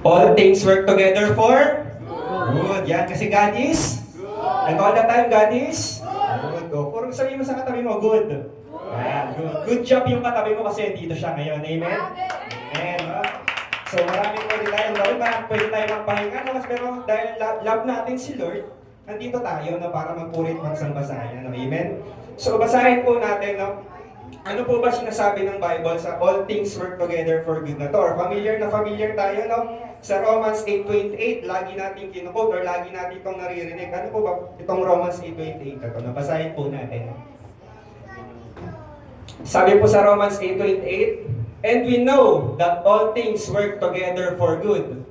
All things work together for good. Yan, kasi God is good. And all the time, God is good. O, puro sabihin mo sa katabi mo, good. Yan, good. Good job yung katabi mo kasi dito siya ngayon. Amen? Amen. So maraming pwede tayong gawin, pwede tayong magpahinga. No? Pero dahil love natin si Lord, nandito tayo no, para magpurit magsamba sa Kanya. No? Amen? So basahin po natin, no? Ano po ba sinasabi ng Bible sa all things work together for good na to? Or familiar na familiar tayo, no? Sa Romans 8:28, lagi natin kinuquote or lagi natin itong naririnig. Ano po ba itong Romans 8:28 na to? Nabasahin po natin. Sabi po sa Romans 8:28, and we know that all things work together for good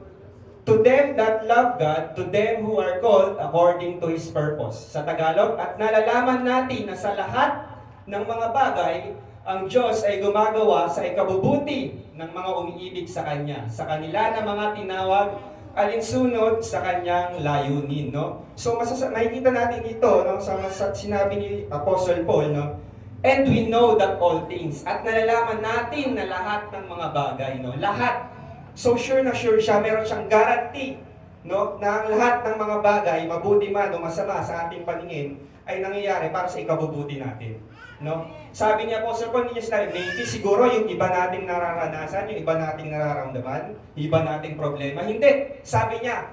to them that love God, to them who are called according to His purpose. Sa Tagalog, at nalalaman natin na sa lahat ng mga bagay, ang Diyos ay gumagawa sa ikabubuti ng mga umiibig sa Kanya, sa kanila na mga tinawag alinsunod sa Kanyang layunin. No? So makikita natin dito, no? sa sinabi ni Apostle Paul, no? And we know that all things. At nalalaman natin na lahat ng mga bagay, no? Lahat. So sure na sure siya, meron siyang guarantee, no? Na ang lahat ng mga bagay, mabuti man o masama sa ating paningin, ay nangyayari para sa ikabubuti natin. No? Sabi niya po, Sir Paul, niya sinabi, maybe siguro yung iba nating nararanasan, yung iba nating nararamdaman, iba nating problema. Hindi. Sabi niya,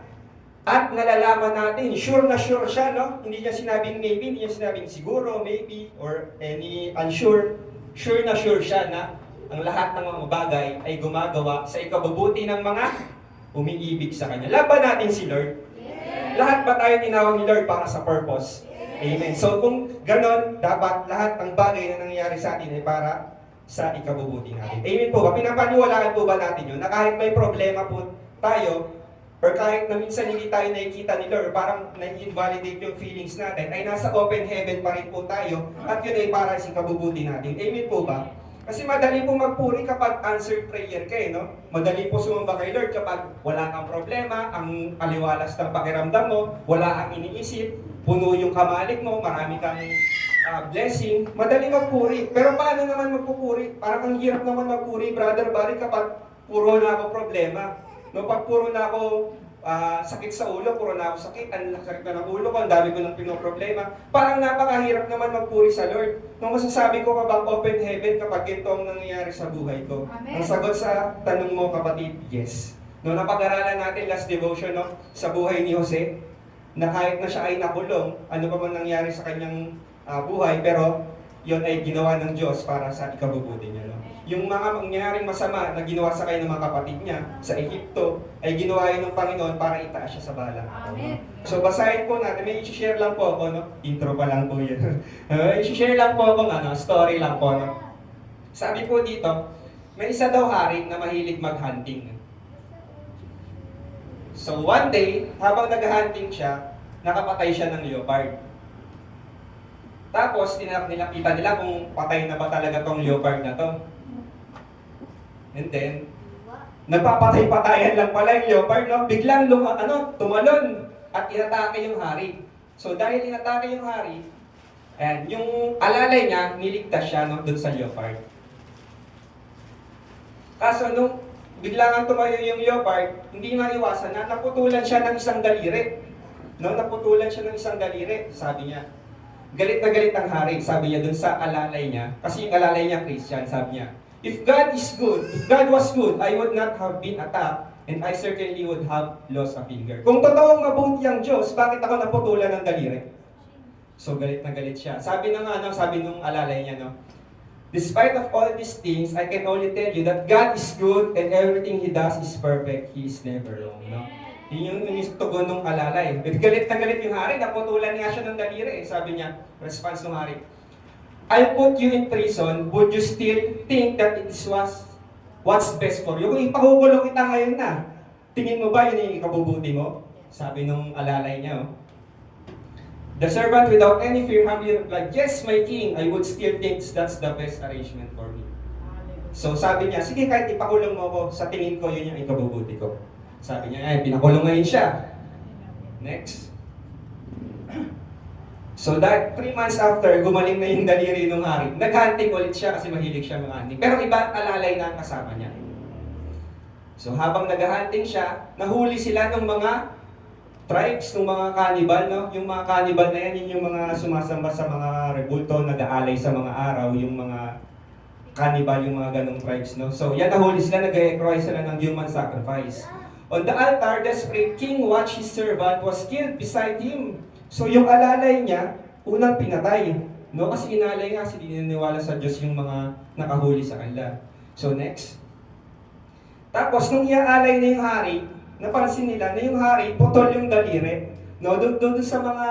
at nalalaman natin, sure na sure siya, no? Hindi niya sinabing maybe, hindi niya sinabing siguro, maybe, or any unsure. Sure na sure siya na ang lahat ng mga bagay ay gumagawa sa ikabubuti ng mga umiibig sa Kanya. Laban natin si Lord. Yes. Lahat ba tayo tinawag ni Lord para sa purpose? Amen. So kung ganon, dapat lahat ng bagay na nangyayari sa atin ay para sa ikabubuti natin. Amen po ba? Pinapaniwalaan po ba natin yun? Na kahit may problema po tayo, or kahit na minsan hindi tayo nakikita ni Lord, or parang na-invalidate yung feelings natin, ay nasa open heaven pa rin po tayo, at yun ay para sa ikabubuti natin. Amen po ba? Kasi madali po magpuri kapag answered prayer kayo, no? Madali po sumamba kay Lord kapag wala kang problema, ang aliwalas ng pakiramdam mo, wala kang iniisip, puno yung kamalik mo, marami kang blessing, madali magpuri. Pero paano naman magpupuri? Parang ang hirap naman magpuri, Brother Barry, kapag puro na ako problema. No, pag puro na ako sakit sa ulo, puro na ako sakit, ang sakit na ng ulo ko, ang dami ko ng pinoproblema. Parang napakahirap naman magpuri sa Lord. Nung masasabi ko kapag open heaven kapag ito ang nangyayari sa buhay ko. Amen. Ang sagot sa tanong mo, kapatid, yes. No, napag-aralan natin last devotion, no, sa buhay ni Jose, na kahit na siya ay nakulong, ano pa man nangyari sa kanyang buhay, pero yon ay ginawa ng Diyos para sa ikabubuti niya. No? Yung mga mangyayaring masama na ginawa sa kanya ng mga kapatid niya sa Ehipto, ay ginawa yun ng Panginoon para itaas siya sa balang. Amen. So basahin po natin, may i-share lang po ako, no? Intro pa lang po yun. I-share lang po ako, story lang po. No? Sabi po dito, may isa daw hari na mahilig mag-hunting. So one day, habang nag-hunting siya, nakapatay siya ng leopard. Tapos, kita nila kung patay na ba talaga tong leopard na to. And then, nagpapatay-patayan lang pala yung leopard, no? Biglang tumalon at inatake yung hari. So, dahil inatake yung hari, and yung alalay niya, niligtas siya, no, dun sa leopard. Kaso, nung biglang tumayo yung leopard, hindi maiwasan na naputulan siya ng isang daliri. No, naputulan siya ng isang daliri, sabi niya. Galit na galit ang hari, sabi niya dun sa alalay niya. Kasi yung alalay niya, Christian, sabi niya, if God is good, if God was good, I would not have been attacked, and I certainly would have lost a finger. Kung totoong mabuti ang Diyos, bakit ako naputulan ng daliri? So galit na galit siya. Sabi nung alalay niya, no, despite of all these things, I can only tell you that God is good and everything He does is perfect. He is never wrong. No? Yun yung tugon ng alalay. Galit na galit yung hari, naputulan niya siya ng daliri. Sabi niya, response ng hari, I'll put you in prison, would you still think that it was what's best for you? Kung ipakukulong kita ngayon na, tingin mo ba yun yung ikabubuti mo? Sabi nung alalay niya, The servant without any fear humbly replied, yes, my king, I would still think that's the best arrangement for me. So sabi niya, sige, kahit ipakulong mo ako, sa tingin ko yun yung ikabubuti ko. Sabi niya, pinakulong ngayon siya. Next. So that 3 months after, gumaling na yung daliri ng hari. Nag-hunting ulit siya kasi mahilig siya mag-hunting. Pero iba alalay na ang kasama niya. So habang naghahunting siya, nahuli sila ng mga tribes, ng mga cannibal, no? Yung mga cannibal na yan, yun yung mga sumasamba sa mga rebulto, nag-aalay sa mga araw, yung mga cannibal, yung mga ganong tribes, no? So yan, nahuli sila, nag-sacrifice sila ng human sacrifice. On the altar, desperate king watched his servant was killed beside him. So yung alalay niya, unang pinatay, no? Kasi inalay nga, kasi dininiwala sa Diyos yung mga nakahuli sa kanila. So next. Tapos, nung iaalay na yung hari, napansin nila na yung hari, putol yung daliri. No, doon sa mga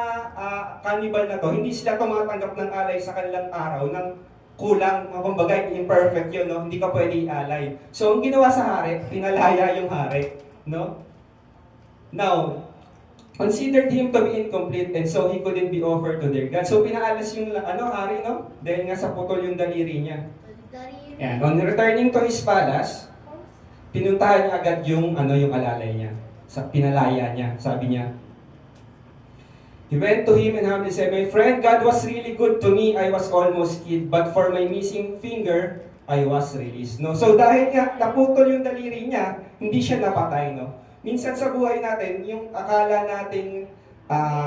cannibal na to, hindi sila tumatanggap ng alay sa kanilang araw ng kulang, kumbaga imperfect yun, no? Hindi ka pwede ialay. So, ang ginawa sa hari, pinalaya yung hari. No? Now, considered him to be incomplete and so he couldn't be offered to their God. So, pinaalas yung hari, no? Dahil nga sa putol yung daliri niya. Yan. On returning to his palace, pinuntahan niya agad yung alalay niya. Pinalaya niya. Sabi niya, he went to him and humbly said, "My friend, God was really good to me. I was almost killed, but for my missing finger, I was released." No? So dahil nga naputol yung daliri niya, hindi siya napatay. No? Minsan sa buhay natin, yung akala nating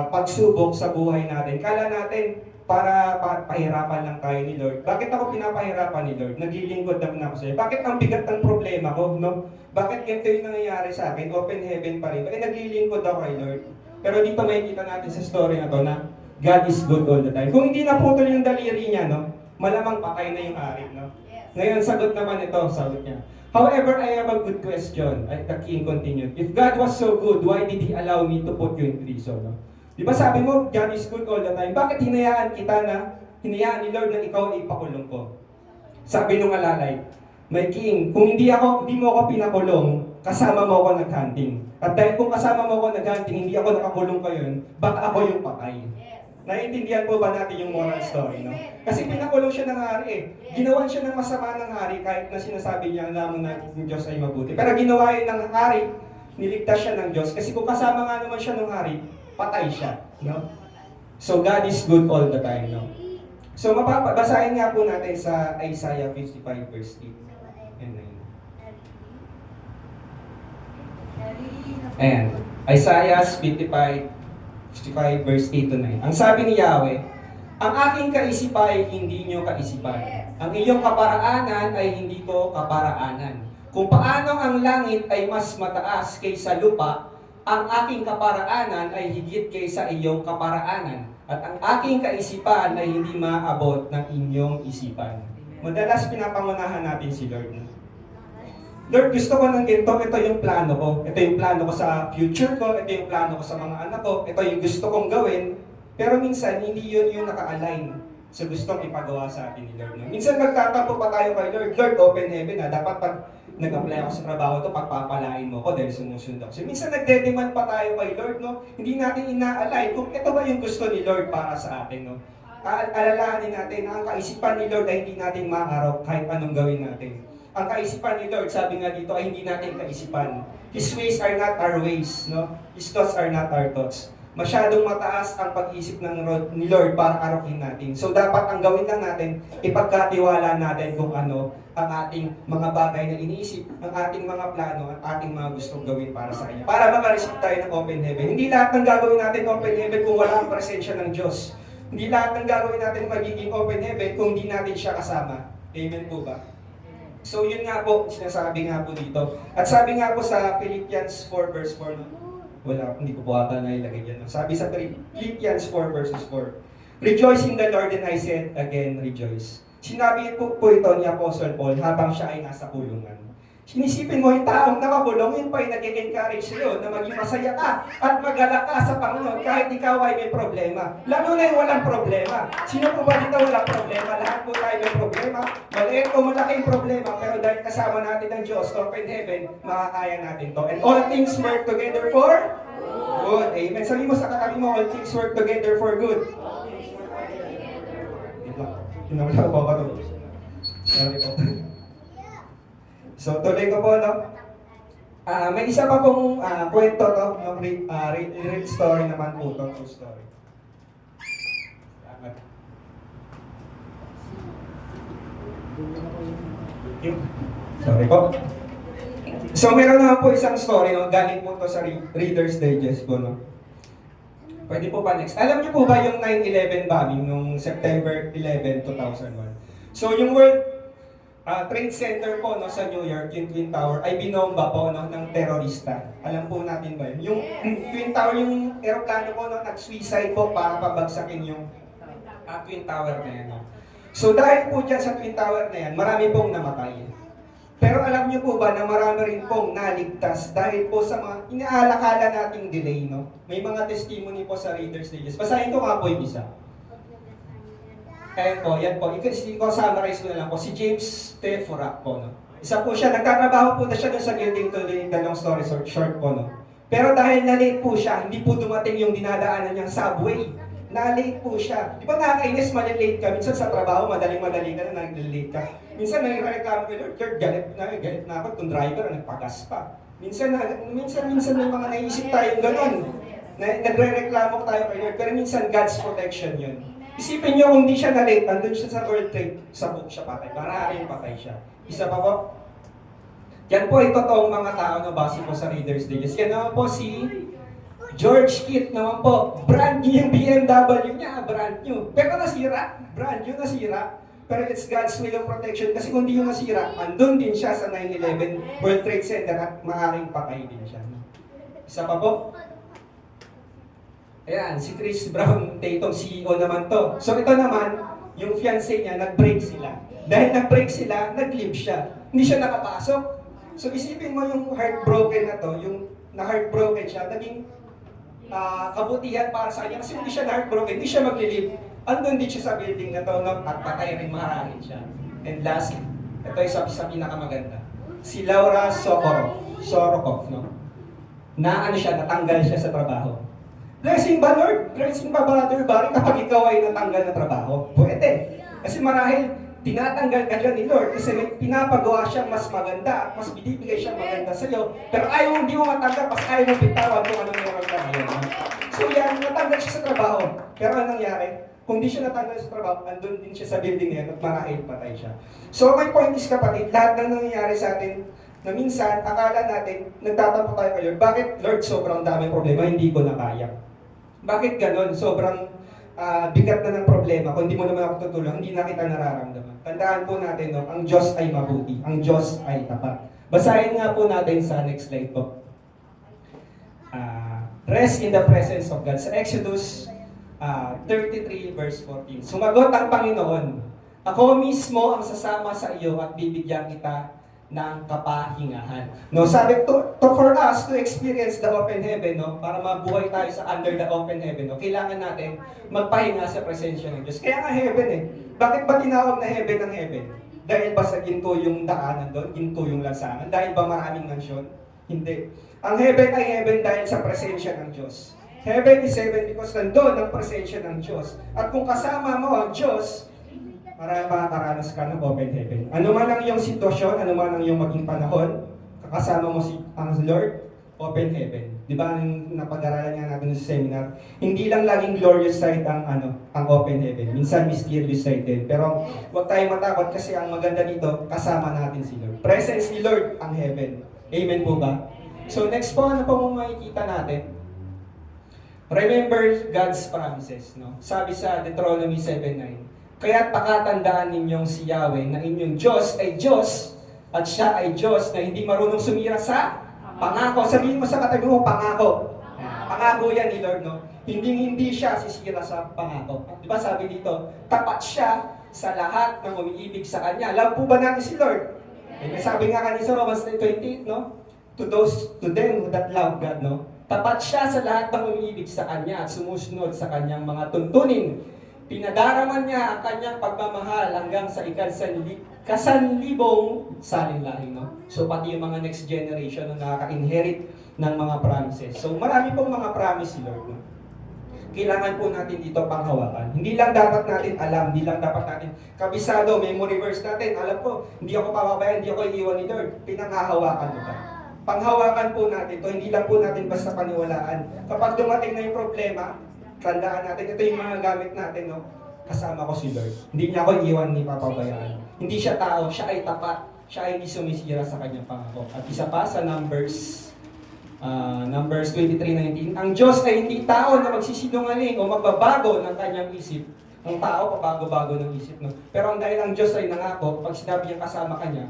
pagsubok sa buhay natin, akala natin para pahirapan lang tayo ni Lord. Bakit ako pinapahirapan ni Lord? Naglilingkod naman ako sa'yo. Bakit ang bigat ng problema ko? No? Bakit ganito yung nangyayari sa akin? Open heaven pa rin. Bakit naglilingkod ako kay Lord? Pero dito makikita natin sa story na to na God is good all the time. Kung hindi naputol yung daliri niya, no, malamang patay na yung ari. No? Ngayon, sagot naman ito, sagot niya. However, I have a good question. The king continued. If God was so good, why did He allow me to put you in prison? No? Di ba sabi mo, God is good all the time. Bakit hinayaan ni Lord na ikaw ay ipakulong ko? Sabi nung alalay, "My king, kung hindi mo ako pinakulong, kasama mo ako naghunting. At dahil kung kasama mo ako naghunting, hindi ako nakakulong ngayon, baka ako yung patay." Naiintindihan po ba natin yung moral story, no? Kasi pinakulong siya ng hari eh. Ginawan siya ng masama ng hari kahit na sinasabi niya na ng Diyos ay mabuti. Pero ginawa yun ng hari, niligtas siya ng Diyos. Kasi kung kasama nga naman siya ng hari, patay siya, no? So God is good all the time, no? So basahin nga po natin sa Isaiah 55 verse 8 and 9. Ayan. Isaiah 55 verse 8 to 9. Ang sabi ni Yahweh, "Ang aking kaisipan ay hindi nyo kaisipan. Ang iyong kaparaanan ay hindi ko kaparaanan. Kung paano ang langit ay mas mataas kaysa lupa, ang aking kaparaanan ay higit kaysa iyong kaparaanan. At ang aking kaisipan ay hindi maabot ng inyong isipan." Madalas pinapangunahan natin si Lord. Lord, gusto ko ng ganito, ito yung plano ko. Ito yung plano ko sa future ko, ito yung plano ko sa mga anak ko, ito yung gusto kong gawin. Pero minsan, hindi yun yung naka-align sa gustong ipagawa sa atin ni Lord. No? Minsan magtatampo pa tayo kay Lord, "Lord, open heaven ha. Dapat pag nag-apply ako sa trabaho to, pagpapalain mo ko dahil sumusunod ako." So, minsan nagde-demand pa tayo kay Lord, no? Hindi natin ina-align kung ito ba yung gusto ni Lord para sa atin, no? Alalahanin natin na ang kaisipan ni Lord ay hindi natin maarok kahit anong gawin natin. Ang kaisipan ni Lord, sabi nga dito, ay hindi natin kaisipan. His ways are not our ways, no? His thoughts are not our thoughts. Masyadong mataas ang pag-isip ni Lord para arokin natin. So dapat ang gawin lang natin, ipagkatiwala natin kung ano ang ating mga bagay na iniisip, ang ating mga plano, at ating mga gustong gawin para sa Kanya. Para makareceive tayo ng open heaven. Hindi lahat ng gagawin natin open heaven kung wala ang presensya ng Diyos. Hindi lahat ng gagawin natin magiging open heaven kung hindi natin siya kasama. Amen po ba? So yun nga po, sinasabi nga po dito. At sabi nga po sa Philippians 4 verse 4, no? Wala, hindi ko po ata nailagay dyan. Sabi sa Philippians 4 verses 4, "Rejoice in the Lord," and I said again, rejoice. Sinabi po ito ni Apostle Paul habang siya ay nasa kulungan. Sinisipin mo yung taong nakakulong, yun pa yung nag-encourage sa'yo na maging masaya ka at magalak ka sa Panginoon kahit ikaw ay may problema. Lalo na yung walang problema. Sino po ba dito walang problema? Lahat po tayo may problema. Maliit o malaking problema, pero dahil kasama natin ng Diyos, open heaven, makakaya natin to. And all things work together for good. Amen. Sabi mo sa katabi mo, all things work together for good. Hinawala po ako to. Sorry po. So, tuloy ko po, no? May isa pa pong kwento to, no? Real story naman po to, true story. Sorry po. So meron naman po isang story, no? Galing po to sa Reader's Digest po, no? Pwede po pa next. Alam niyo po ba yung 9/11 bombing nung September 11, 2001? So yung World Trade Center po, no, sa New York, yung Twin Tower, ay binomba po, no, ng terorista. Alam po natin ba yun? Yung Twin Tower, yung aeroplano po, no, nag-suicide po para pabagsakin yung Twin Tower na yan. No? So dahil po dyan sa Twin Tower na yan, marami pong namatay. Pero alam niyo po ba na marami rin pong naligtas dahil po sa mga inaalakala nating delay, no? May mga testimony po sa Reader's Digest. Basahin ko nga po yung isa. Ayan po, yan po. Summarize ko na lang po. Si James Tefurak po, no? Isa po siya, nagtatrabaho po na siya doon sa building to the dalawang story short po, no? Pero dahil na-late po siya, hindi po dumating yung dinadaanan niyang subway. Na-late po siya. Di ba nakakainis, malilate ka? Minsan sa trabaho, madaling-madali ka na, nag-late ka. Minsan nagreklamo ka, Lord, galit na ako, itong driver, nagpagas pa. Minsan may mga naisip tayong gano'n. Nagre-reklamo tayo kay Lord, pero minsan God's protection yun. Isipin niyo kung di siya na-late, andun siya sa World Trade, sa book siya patay. Maaaring patay siya. Isa pa po. Yan po ay totoong mga tao na base po sa Reader's Digest. Yan naman po si George Kitt naman po. Brand new yung BMW niya, brand new. Pero nasira, brand new nasira. Pero it's God's will of protection. Kasi kung di yung nasira, andun din siya sa 9/11 World Trade Center at maaaring patay din siya. Isa pa po. Ayan, si Chris Brown Tatum, CEO naman to. So ito naman, yung fiancé niya, nag-break sila. Dahil nag-break sila, nag-leave siya. Hindi siya nakapasok. So isipin mo yung heartbroken na to, yung na-heartbroken siya, naging kabutihan para sa kanya. Kasi hindi siya na-heartbroken, hindi siya mag-leave. Andun din siya sa building na to, no? At patay rin, maraming siya. And last, ito isa sa pinakamaganda. Si Laura Sorokov, no? Na ano siya, natanggal siya sa trabaho. Blessing ba, Lord? Blessing ba, Brother Barry, kapag ikaw ay natanggal na trabaho? Pwede. Kasi marahil, tinatanggal ka dyan ni Lord kasi may pinapagawa siyang mas maganda at mas binibigay siyang maganda sa iyo. Pero ayaw hindi mo matanggal, pas ayaw mo bitawan kung ano meron ka ngayon. So yan, natanggal siya sa trabaho. Pero anong nangyari? Kung di siya natanggal sa trabaho, andun din siya sa building na yan at marahil patay siya. So my point is, kapatid, lahat ng nangyayari sa atin na minsan, akala natin, nagtatampo tayo kay Lord. Bakit, Lord, sobrang daming problema, hindi ko na kaya? Bakit ganon? Sobrang bigat na ng problema. Kung hindi mo naman ako tutulong, hindi na kita nararamdaman. Tandaan po natin, no, ang Diyos ay mabuti. Ang Diyos ay tapat. Basahin nga po natin sa next slide po. Rest in the presence of God. Sa Exodus 33 verse 14. Sumagot ang Panginoon, ako mismo ang sasama sa iyo at bibigyan kita ng kapahingahan. No, sabi to for us to experience the open heaven, no, para mabuhay tayo sa under the open heaven, no, kailangan natin magpahinga sa presensya ng Diyos. Kaya nga heaven eh. Bakit ba tinawag na heaven ang heaven? Dahil ba sa ginto yung daanan doon, ginto yung lansangan? Dahil ba maraming mansyon? Hindi. Ang heaven ay heaven dahil sa presensya ng Diyos. Heaven is heaven because nandoon ang presensya ng Diyos. At kung kasama mo ang Diyos, makakaranas ka ng open heaven. Ano man ang iyong sitwasyon, ano man ang iyong maging panahon, kakasama mo ang Lord, open heaven. Di ba, napag-aralan nga natin sa seminar, hindi lang laging glorious side ang open heaven. Minsan mysterious side din. Pero huwag tayong matakot kasi ang maganda dito, kasama natin si Lord. Presence ni Lord ang heaven. Amen po ba? So next po, ano po makikita natin? Remember God's promises. No? Sabi sa Deuteronomy 7:9, kaya't pakatandaan ninyong si Yahweh na inyong Diyos ay Diyos at siya ay Diyos na hindi marunong sumira sa pangako. Sabihin mo sa katabi mo, pangako. Pangako yan ni Lord, no? Hindi siya sisira sa pangako. Di ba sabi dito, tapat siya sa lahat ng umiibig sa Kanya. Alam po ba natin si Lord? Sabi nga kanina sa Romans 9:28, no? To them that love God, no? Tapat siya sa lahat ng umiibig sa Kanya at sumusunod sa Kanyang mga tuntunin. Pinadaraman niya ang kanyang pagmamahal hanggang sa kasanlibong salinlahi, no? So pati yung mga next generation na nakaka-inherit ng mga promises. So marami pong mga promise si Lord, no? Kailangan po natin dito panghawakan. Hindi lang dapat natin alam, hindi lang dapat natin kabisado, memory verse natin. Alam ko, hindi ako pababayan, hindi ako iiwan ni Lord. Pinanghahawakan mo ba? Panghawakan po natin to, hindi lang po natin basta paniwalaan. Kapag dumating na yung problema, tandaan natin, ito yung mga gamit natin, no? Kasama ko si Lord. Hindi niya ako iwan ni papabayaan. Hindi siya tao, siya ay tapat. siya ay hindi sumisira sa kanyang pangako. At isa pa sa Numbers 23:19, ang Diyos ay hindi tao na magsisinungaling o magbabago ng kanyang isip. Ang tao, pabago-bago ng isip. No? Pero ang dahil ang Diyos ay nangako, pag sinabi niya kasama ka niya.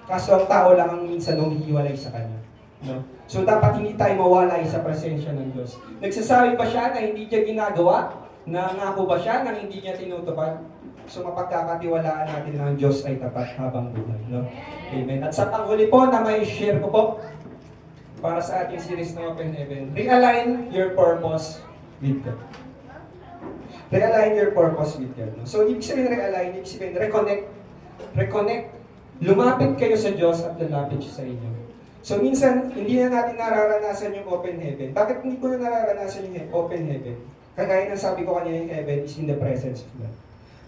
Kaso ang tao lang ang minsan humihiwalay sa kanya. No? So dapat hindi tayo mawalay sa presensya ng Diyos. Nagsasabi ba siya na hindi niya ginagawa? Nangako ba siya na hindi niya tinutupad? So mapagkakatiwalaan natin na ang Diyos ay tapat habang buhay. No? Amen. At sa panghuli po na may share ko po, para sa ating series na Open Heaven, realign your purpose with God. Realign your purpose with God. No? So, ibig sabihin realign, ibig sabihin reconnect. Lumapit kayo sa Diyos at lalapit siya sa inyo. So, minsan, hindi na natin nararanasan yung open heaven. Bakit hindi ko na nararanasan yung open heaven? Kagaya ng sabi ko kanina, yung heaven is in the presence of God.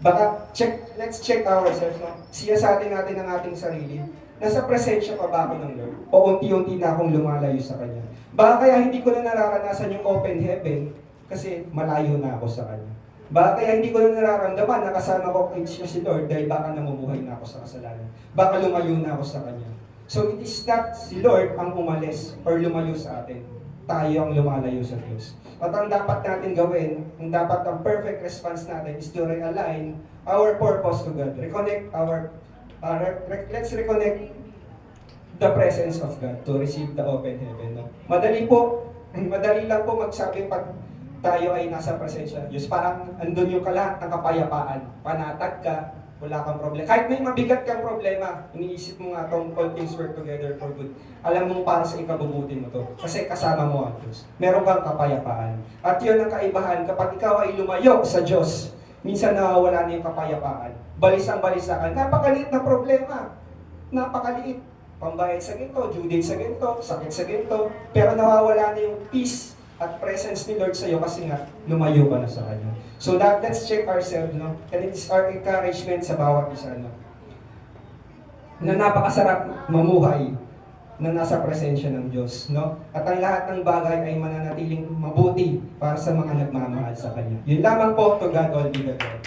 Baka, let's check ourselves. No? Siyasatin natin ang ating sarili. Nasa presensya pa ba ako ng Lord? O unti-unti na akong lumalayo sa Kanya? Baka kaya hindi ko na nararanasan yung open heaven kasi malayo na ako sa Kanya. Baka kaya hindi ko na nararamdaman na kasama ko siya si Lord dahil baka namumuhay na ako sa kasalanan. Baka lumayo na ako sa Kanya. So it is not si Lord ang umalis or lumayo sa atin. Tayo ang lumalayo sa Diyos. At ang dapat natin gawin, ang perfect response natin is to realign our purpose to God. Let's reconnect the presence of God to receive the open heaven. No? Madali lang po magsabi pag tayo ay nasa presensya ng Diyos. Parang andun yung lahat ng kapayapaan. Panatag ka, wala kang problema. Kahit may mabigat kang problema, iniisip mo nga itong all things work together for good. Alam mo para sa ikabubuti mo to. Kasi kasama mo ang Diyos. Meron kang kapayapaan. At yun ang kaibahan kapag ikaw ay lumayo sa Diyos. Minsan nawawala na yung kapayapaan. Balisang-balisa ka. Napakaliit na problema. Napakaliit. Pambayad sa ginto, due date sa ginto, sakit sa ginto. Pero nawawala na yung peace at presence ni Lord sa iyo kasi nga lumayo ka na sa Kanya. So let's check ourselves, no? And it's our encouragement sa bawat isa, no? Na napakasarap mamuhay na nasa presensya ng Diyos, no? At ang lahat ng bagay ay mananatiling mabuti para sa mga nagmamahal sa Kanya. Yun lamang po, to God all be the glory.